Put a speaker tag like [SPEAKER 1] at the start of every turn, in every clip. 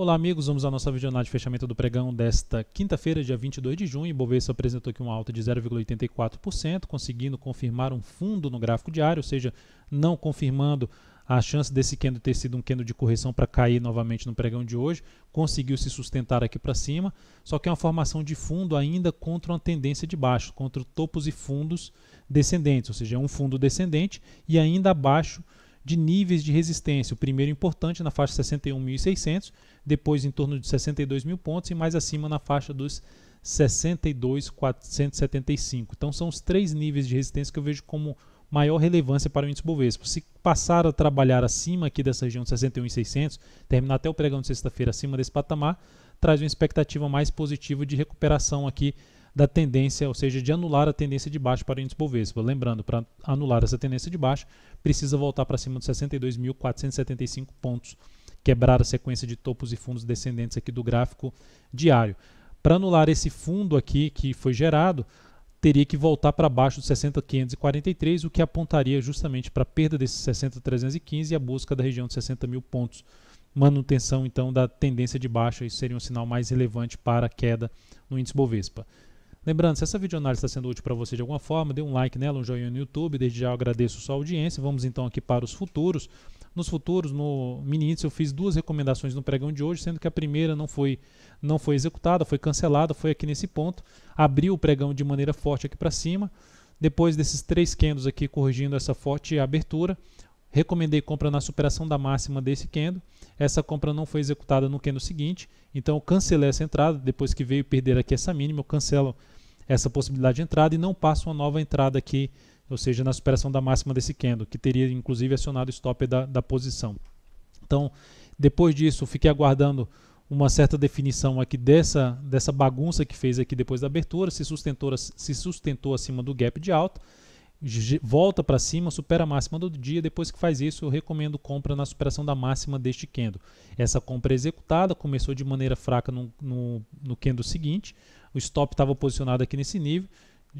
[SPEAKER 1] Olá amigos, vamos à nossa videoanálise de fechamento do pregão desta quinta-feira, dia 22 de junho. O Ibovespa apresentou aqui uma alta de 0,84%, conseguindo confirmar um fundo no gráfico diário, ou seja, não confirmando a chance desse candle ter sido um candle de correção para cair novamente no pregão de hoje. Conseguiu se sustentar aqui para cima, só que é uma formação de fundo ainda contra uma tendência de baixo, contra topos e fundos descendentes, ou seja, é um fundo descendente e ainda abaixo de níveis de resistência. O primeiro importante na faixa 61.600, depois em torno de 62 mil pontos e mais acima na faixa dos 62.475. Então são os três níveis de resistência que eu vejo como maior relevância para o índice Bovespa. Se passar a trabalhar acima aqui dessa região de 61.600, terminar até o pregão de sexta-feira acima desse patamar, traz uma expectativa mais positiva de recuperação aqui da tendência, ou seja, de anular a tendência de baixo para o índice Bovespa. Lembrando, para anular essa tendência de baixo, precisa voltar para cima de 62.475 pontos, quebrar a sequência de topos e fundos descendentes aqui do gráfico diário. Para anular esse fundo aqui que foi gerado, teria que voltar para baixo de 60.543, o que apontaria justamente para a perda desses 60.315 e a busca da região de 60 mil pontos. Manutenção, então, da tendência de baixa, isso seria um sinal mais relevante para a queda no índice Bovespa. Lembrando, se essa videoanálise está sendo útil para você de alguma forma, dê um like nela, um joinha no YouTube, desde já eu agradeço sua audiência. Vamos então aqui para os futuros. Nos futuros, no mini índice, eu fiz duas recomendações no pregão de hoje, sendo que a primeira não foi executada, foi cancelada, foi aqui nesse ponto. Abriu o pregão de maneira forte aqui para cima. Depois desses três candles aqui corrigindo essa forte abertura, recomendei compra na superação da máxima desse candle. Essa compra não foi executada no candle seguinte, então eu cancelei essa entrada. Depois que veio perder aqui essa mínima, eu cancelo essa possibilidade de entrada e não passo uma nova entrada aqui, ou seja, na superação da máxima desse candle, que teria inclusive acionado o stop da posição. Então, depois disso, fiquei aguardando uma certa definição aqui dessa bagunça que fez aqui depois da abertura, se sustentou acima do gap de alta, volta para cima, supera a máxima do dia. Depois que faz isso, eu recomendo compra na superação da máxima deste candle. Essa compra é executada, começou de maneira fraca no candle seguinte, o stop estava posicionado aqui nesse nível,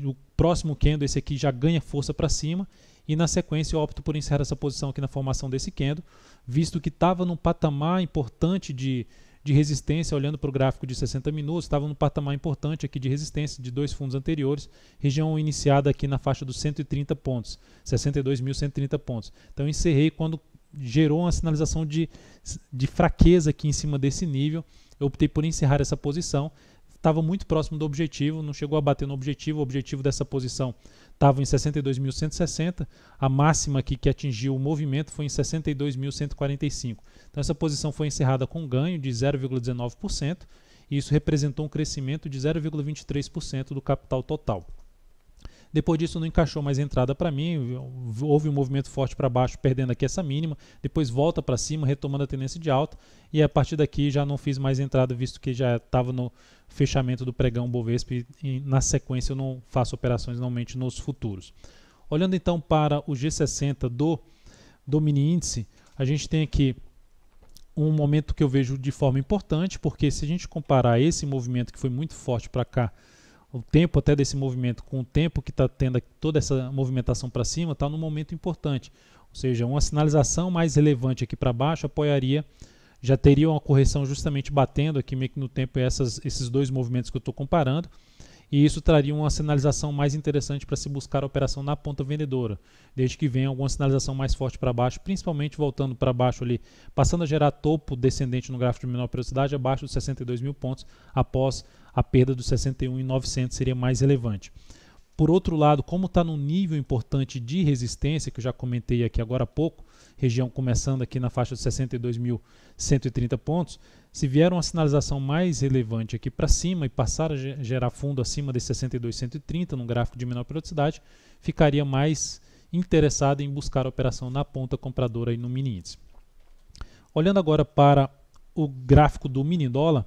[SPEAKER 1] o próximo candle, esse aqui, já ganha força para cima e na sequência eu opto por encerrar essa posição aqui na formação desse candle, visto que estava num patamar importante de resistência, olhando para o gráfico de 60 minutos, estava num patamar importante aqui de resistência de dois fundos anteriores, região iniciada aqui na faixa dos 130 pontos, 62.130 pontos. Então eu encerrei quando gerou uma sinalização de fraqueza aqui em cima desse nível, eu optei por encerrar essa posição. Estava muito próximo do objetivo, não chegou a bater no objetivo. O objetivo dessa posição estava em 62.160, a máxima aqui que atingiu o movimento foi em 62.145. Então essa posição foi encerrada com um ganho de 0,19% e isso representou um crescimento de 0,23% do capital total. Depois disso não encaixou mais entrada para mim, houve um movimento forte para baixo, perdendo aqui essa mínima, depois volta para cima, retomando a tendência de alta, e a partir daqui já não fiz mais entrada, visto que já estava no fechamento do pregão Bovespa e na sequência eu não faço operações normalmente nos futuros. Olhando então para o G60 do mini índice, a gente tem aqui um momento que eu vejo de forma importante, porque se a gente comparar esse movimento que foi muito forte para cá, o tempo até desse movimento com o tempo que está tendo toda essa movimentação para cima, está num momento importante. Ou seja, uma sinalização mais relevante aqui para baixo apoiaria, já teria uma correção justamente batendo aqui meio que no tempo esses dois movimentos que eu estou comparando, e isso traria uma sinalização mais interessante para se buscar a operação na ponta vendedora, desde que venha alguma sinalização mais forte para baixo, principalmente voltando para baixo ali, passando a gerar topo descendente no gráfico de menor periodicidade abaixo dos 62 mil pontos, após a perda dos 61.900 seria mais relevante. Por outro lado, como está num nível importante de resistência, que eu já comentei aqui agora há pouco, região começando aqui na faixa de 62.130 pontos, se vier uma sinalização mais relevante aqui para cima e passar a gerar fundo acima de 62.130 no gráfico de menor periodicidade, ficaria mais interessado em buscar a operação na ponta compradora aí no mini índice. Olhando agora para o gráfico do mini dólar,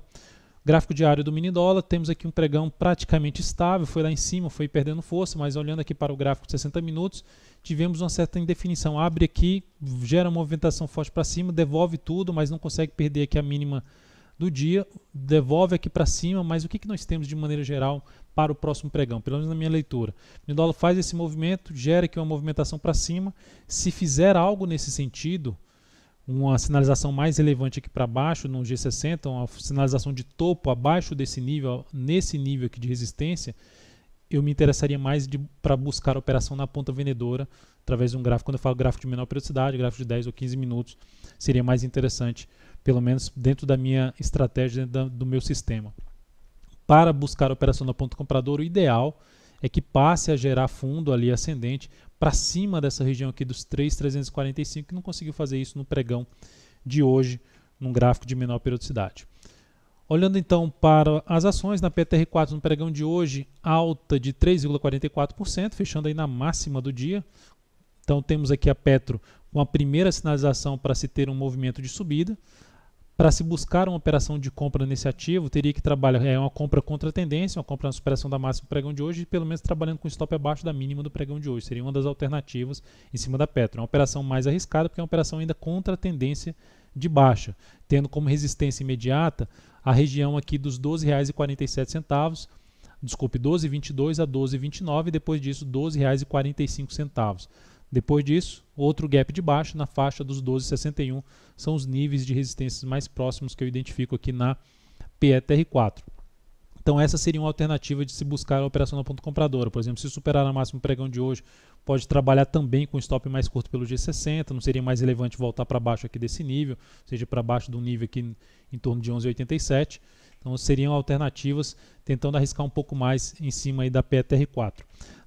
[SPEAKER 1] gráfico diário do mini dólar, temos aqui um pregão praticamente estável, foi lá em cima, foi perdendo força, mas olhando aqui para o gráfico de 60 minutos, tivemos uma certa indefinição. Abre aqui, gera uma movimentação forte para cima, devolve tudo, mas não consegue perder aqui a mínima do dia, devolve aqui para cima, mas o que nós temos de maneira geral para o próximo pregão? Pelo menos na minha leitura. O mini dólar faz esse movimento, gera aqui uma movimentação para cima, se fizer algo nesse sentido, uma sinalização mais relevante aqui para baixo no G60, uma sinalização de topo abaixo desse nível, nesse nível aqui de resistência, eu me interessaria mais para buscar a operação na ponta vendedora, através de um gráfico. Quando eu falo gráfico de menor periodicidade, gráfico de 10 ou 15 minutos, seria mais interessante, pelo menos dentro da minha estratégia, dentro do meu sistema. Para buscar a operação na ponta compradora, o ideal é que passe a gerar fundo ali ascendente para cima dessa região aqui dos 3.345, que não conseguiu fazer isso no pregão de hoje, num gráfico de menor periodicidade. Olhando então para as ações, na PTR4 no pregão de hoje, alta de 3,44%, fechando aí na máxima do dia. Então temos aqui a Petro com a primeira sinalização para se ter um movimento de subida. Para se buscar uma operação de compra nesse ativo, teria que trabalhar uma compra contra a tendência, uma compra na superação da máxima do pregão de hoje, e pelo menos trabalhando com stop abaixo da mínima do pregão de hoje. Seria uma das alternativas em cima da Petro. É uma operação mais arriscada, porque é uma operação ainda contra a tendência de baixa, tendo como resistência imediata a região aqui dos R$ 12,47, desculpe, 12,22 a 12,29, e depois disso R$ 12,45. Depois disso, outro gap de baixa na faixa dos 12,61, são os níveis de resistência mais próximos que eu identifico aqui na PETR4. Então essa seria uma alternativa de se buscar a operação na ponta compradora. Por exemplo, se superar a máxima pregão de hoje, pode trabalhar também com stop mais curto pelo G60, não seria mais relevante voltar para baixo aqui desse nível, seja para baixo do nível aqui em torno de 11,87. Então seriam alternativas tentando arriscar um pouco mais em cima aí da PETR4.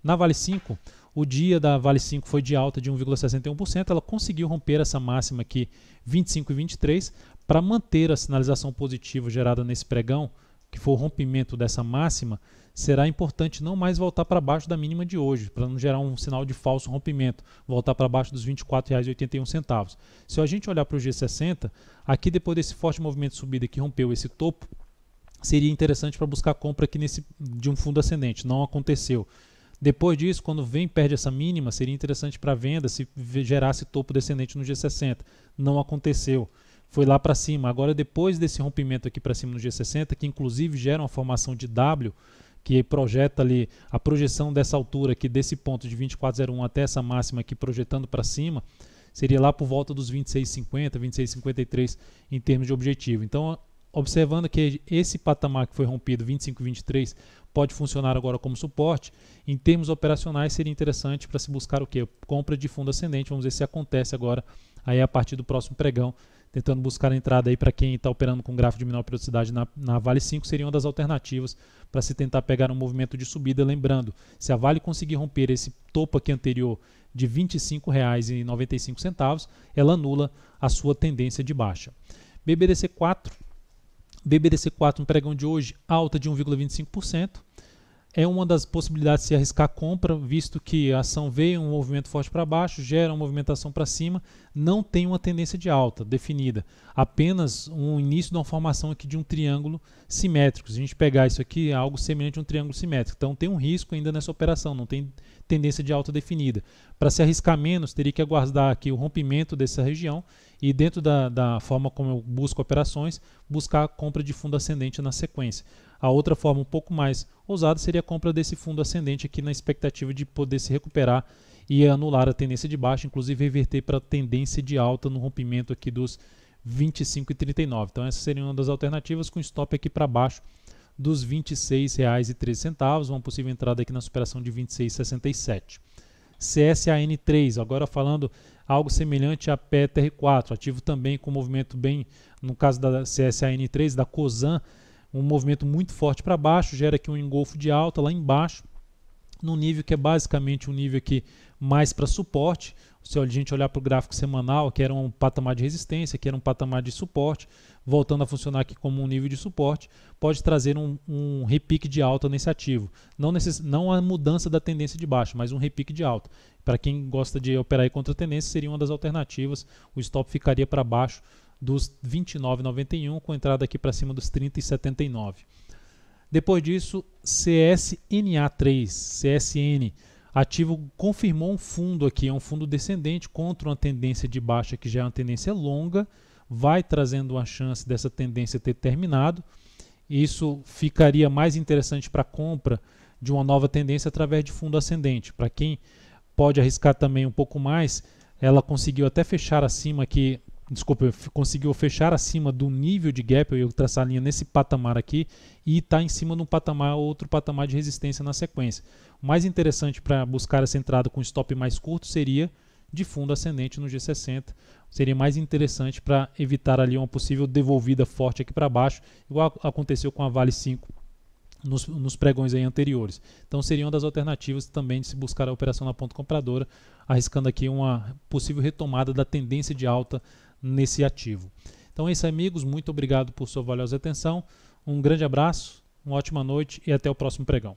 [SPEAKER 1] Na Vale 5, o dia da Vale 5 foi de alta de 1,61%, ela conseguiu romper essa máxima aqui 25,23 para manter a sinalização positiva gerada nesse pregão, que foi o rompimento dessa máxima. Será importante não mais voltar para baixo da mínima de hoje, para não gerar um sinal de falso rompimento, voltar para baixo dos R$ 24,81. Se a gente olhar para o G60, aqui depois desse forte movimento de subida que rompeu esse topo, seria interessante para buscar compra aqui de um fundo ascendente, não aconteceu. Depois disso, quando perde essa mínima, seria interessante para venda se gerasse topo descendente no G60, não aconteceu. Foi lá para cima. Agora, depois desse rompimento aqui para cima no G60, que inclusive gera uma formação de W, que projeta ali a projeção dessa altura aqui, desse ponto de 24,01 até essa máxima aqui projetando para cima, seria lá por volta dos 26,50, 26,53 em termos de objetivo. Então, observando que esse patamar que foi rompido, 25,23, pode funcionar agora como suporte, em termos operacionais seria interessante para se buscar o quê? Compra de fundo ascendente. Vamos ver se acontece agora aí a partir do próximo pregão, tentando buscar a entrada aí para quem está operando com gráfico de menor periodicidade na Vale 5, seria uma das alternativas para se tentar pegar um movimento de subida. Lembrando, se a Vale conseguir romper esse topo aqui anterior de R$ 25,95, ela anula a sua tendência de baixa. BBDC4 no pregão de hoje, alta de 1,25%. É uma das possibilidades de se arriscar a compra, visto que a ação veio um movimento forte para baixo, gera uma movimentação para cima, não tem uma tendência de alta definida, apenas um início de uma formação aqui de um triângulo simétrico. Se a gente pegar isso aqui, é algo semelhante a um triângulo simétrico, então tem um risco ainda nessa operação, não tem tendência de alta definida. Para se arriscar menos, teria que aguardar aqui o rompimento dessa região e, dentro da forma como eu busco operações, buscar a compra de fundo ascendente na sequência. A outra forma um pouco mais ousada seria a compra desse fundo ascendente aqui na expectativa de poder se recuperar e anular a tendência de baixa, inclusive reverter para a tendência de alta no rompimento aqui dos 25,39. Então essa seria uma das alternativas, com stop aqui para baixo dos R$ 26,13, uma possível entrada aqui na superação de 26,67. CSAN3, agora falando algo semelhante a PETR4, ativo também com movimento bem, no caso da CSAN3, da Cosan, um movimento muito forte para baixo, gera aqui um engolfo de alta lá embaixo, num nível que é basicamente um nível aqui mais para suporte. Se a gente olhar para o gráfico semanal, que era um patamar de resistência, que era um patamar de suporte, voltando a funcionar aqui como um nível de suporte, pode trazer um repique de alta nesse ativo. Não a mudança da tendência de baixa, mas um repique de alta. Para quem gosta de operar aí contra a tendência, seria uma das alternativas. O stop ficaria para baixo dos 29,91, com entrada aqui para cima dos 30,79. Depois disso, CSNA3, CSN, ativo confirmou um fundo aqui, é um fundo descendente contra uma tendência de baixa que já é uma tendência longa, vai trazendo uma chance dessa tendência ter terminado. Isso ficaria mais interessante para a compra de uma nova tendência através de fundo ascendente. Para quem pode arriscar também um pouco mais, ela conseguiu até fechar acima aqui desculpa, conseguiu fechar acima do nível de gap, eu ia traçar a linha nesse patamar aqui, e está em cima de um patamar, outro patamar de resistência na sequência. O mais interessante para buscar essa entrada com stop mais curto seria de fundo ascendente no G60, seria mais interessante para evitar ali uma possível devolvida forte aqui para baixo, igual aconteceu com a Vale 5 nos pregões aí anteriores. Então seria uma das alternativas também de se buscar a operação na ponta compradora, arriscando aqui uma possível retomada da tendência de alta nesse ativo. Então é isso, amigos, muito obrigado por sua valiosa atenção, um grande abraço, uma ótima noite e até o próximo pregão.